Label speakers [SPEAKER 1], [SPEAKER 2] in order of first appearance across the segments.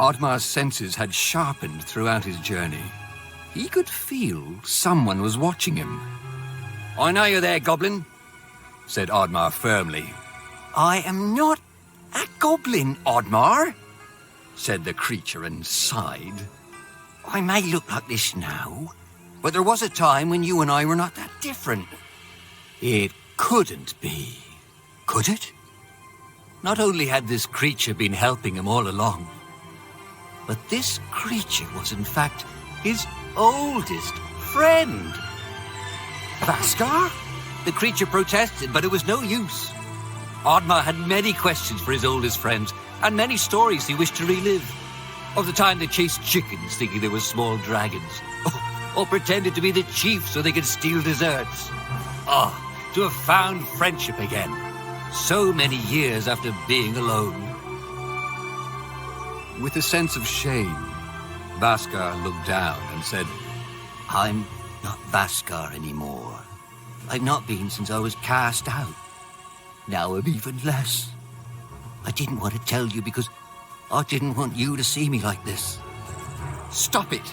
[SPEAKER 1] Oddmar's senses had sharpened throughout his journey. He could feel someone was watching him. "I know you're there, goblin," said Oddmar firmly. "I am not a goblin, Oddmar," said the creature and sighed. "I may look like this now, but there was a time when you and I were not that different." It couldn't be, could it? Not only had this creature been helping him all along, but this creature was in fact his oldest friend. Vaskar? The creature protested, but it was no use. Oddmar had many questions for his oldest friends, and many stories he wished to relive. Of the time they chased chickens thinking they were small dragons, or pretended to be the chief so they could steal desserts. To have found friendship again, so many years after being alone. With a sense of shame, Vaskar looked down and said, "I'm not Vaskar anymore. I've not been since I was cast out. Now I'm even less. I didn't want to tell you because I didn't want you to see me like this." "Stop it,"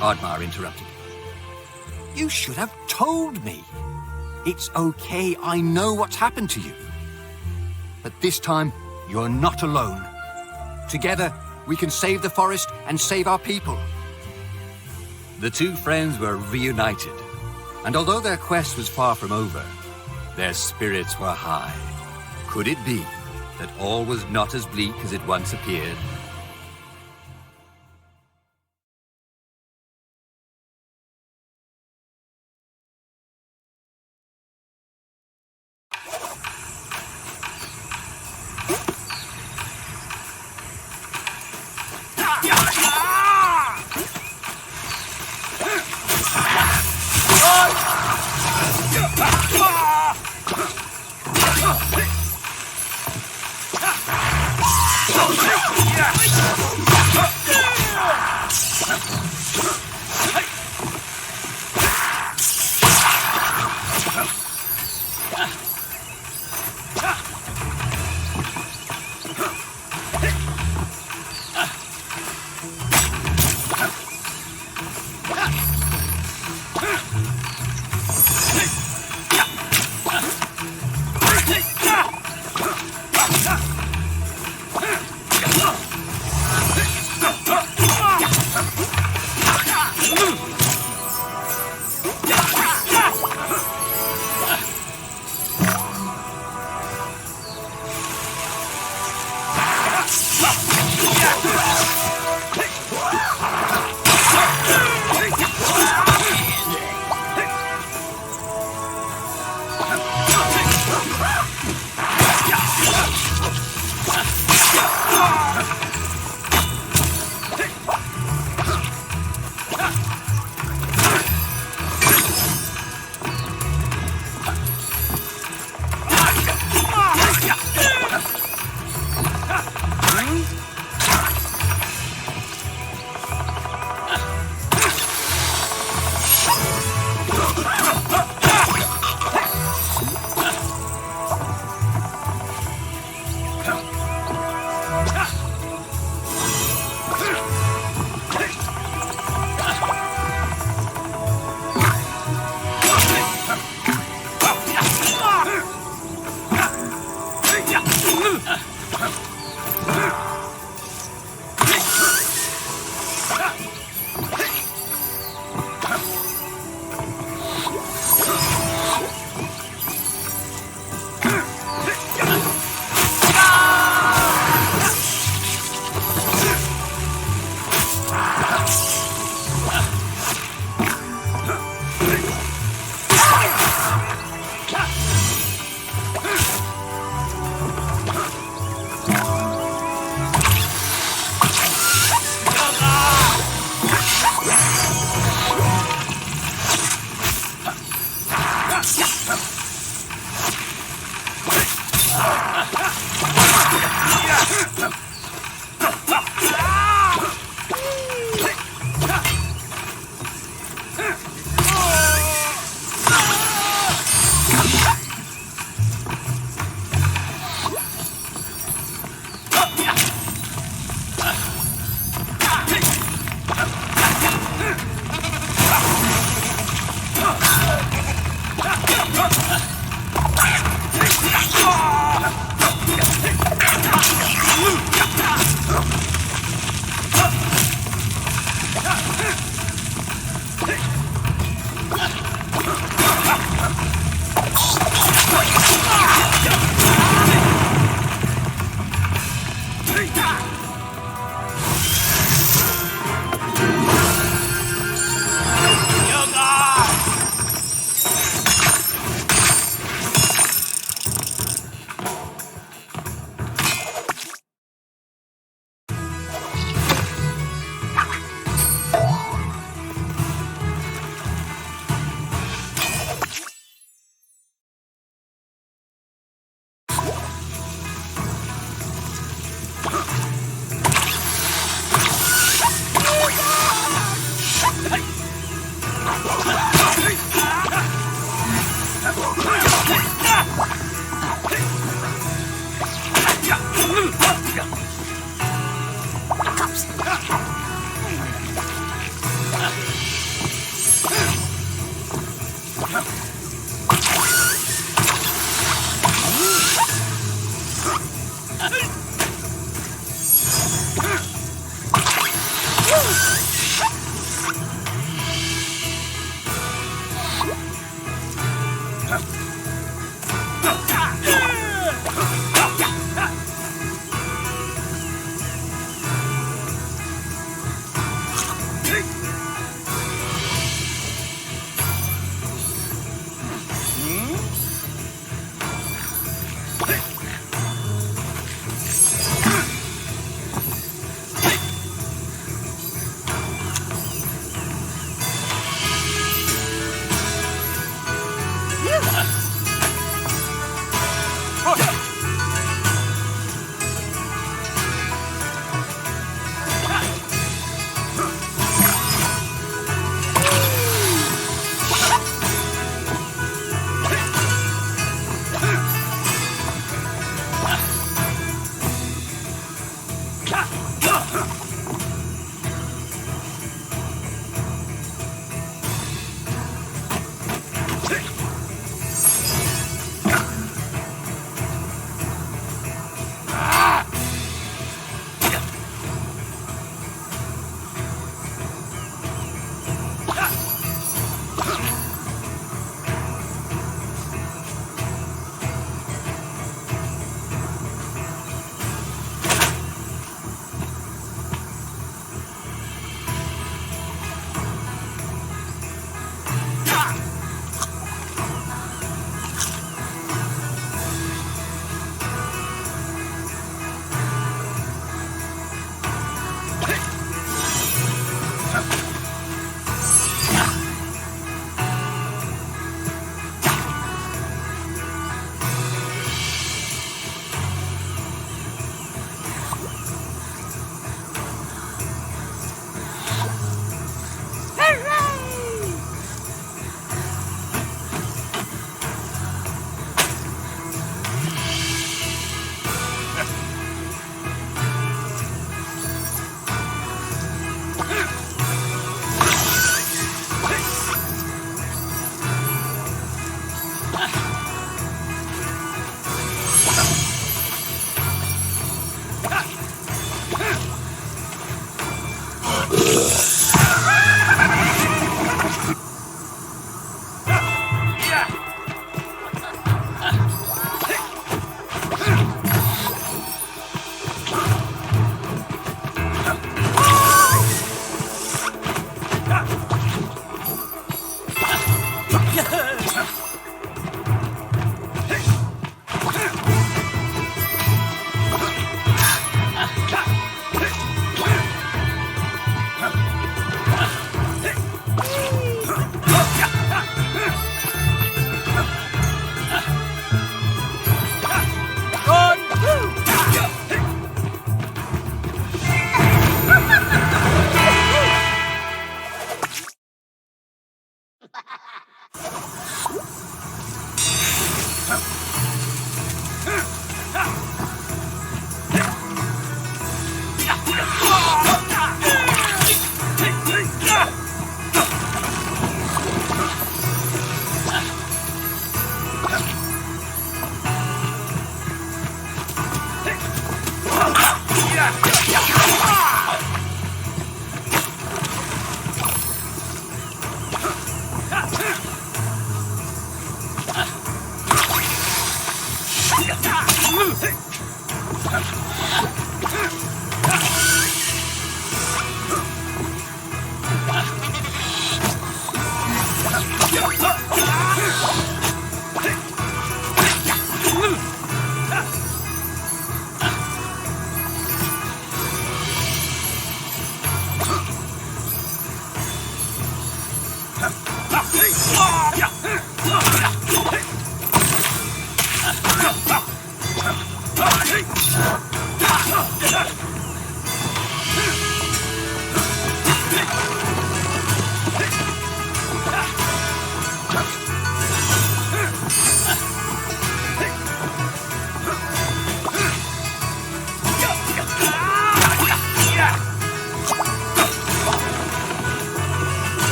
[SPEAKER 1] Oddmar interrupted. "You should have told me. It's okay, I know what's happened to you. But this time, you're not alone. Together, we can save the forest and save our people." The two friends were reunited, and although their quest was far from over, their spirits were high. Could it be that all was not as bleak as it once appeared?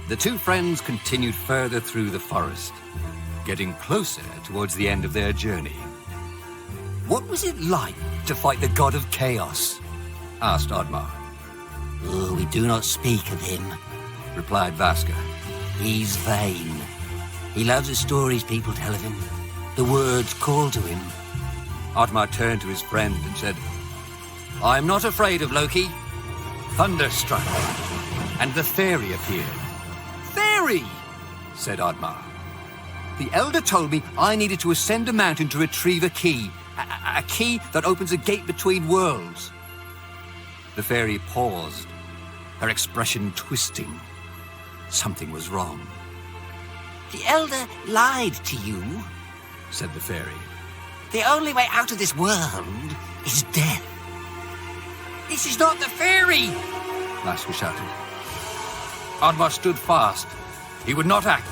[SPEAKER 1] The two friends continued further through the forest, getting closer towards the end of their journey. What was it like to fight the god of chaos? Asked Oddmar.
[SPEAKER 2] Oh, we do not speak of him,
[SPEAKER 1] Replied Vaska.
[SPEAKER 2] He's vain. He loves the stories people tell of him, the words call to him.
[SPEAKER 1] Oddmar turned to his friend and said, I'm not afraid of Loki. Thunder struck, and the fairy appeared. Fairy! Said Oddmar. The elder told me I needed to ascend a mountain to retrieve a key. A key that opens a gate between worlds. The fairy paused, her expression twisting. Something was wrong.
[SPEAKER 2] The elder lied to you,
[SPEAKER 1] said the fairy.
[SPEAKER 2] The only way out of this world is death.
[SPEAKER 1] This is not the fairy! Vaska shouted. Oddmar stood fast. He would not act.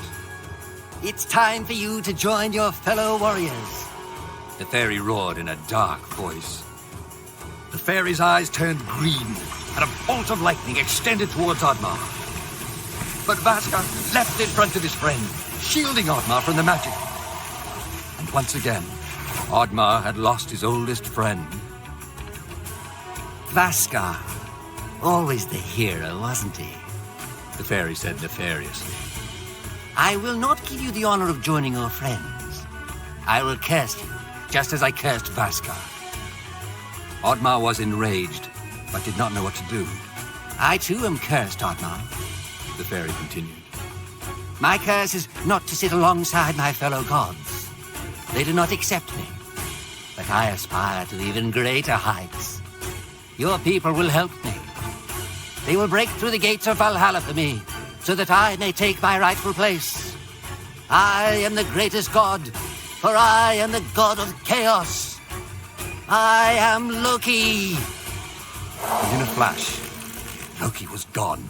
[SPEAKER 2] It's time for you to join your fellow warriors.
[SPEAKER 1] The fairy roared in a dark voice. The fairy's eyes turned green, and a bolt of lightning extended towards Oddmar. But Vaska leapt in front of his friend, shielding Oddmar from the magic. And once again, Oddmar had lost his oldest friend.
[SPEAKER 2] Vaska, always the hero, wasn't he?
[SPEAKER 1] The fairy said nefariously.
[SPEAKER 2] I will not give you the honor of joining your friends. I will curse you, just as I cursed Vaska.
[SPEAKER 1] Oddmar was enraged, but did not know what to do.
[SPEAKER 2] I too am cursed, Oddmar.
[SPEAKER 1] The fairy continued.
[SPEAKER 2] My curse is not to sit alongside my fellow gods. They do not accept me, but I aspire to even greater heights. Your people will help me. They will break through the gates of Valhalla for me, so that I may take my rightful place. I am the greatest god, for I am the god of chaos. I am Loki.
[SPEAKER 1] And in a flash, Loki was gone.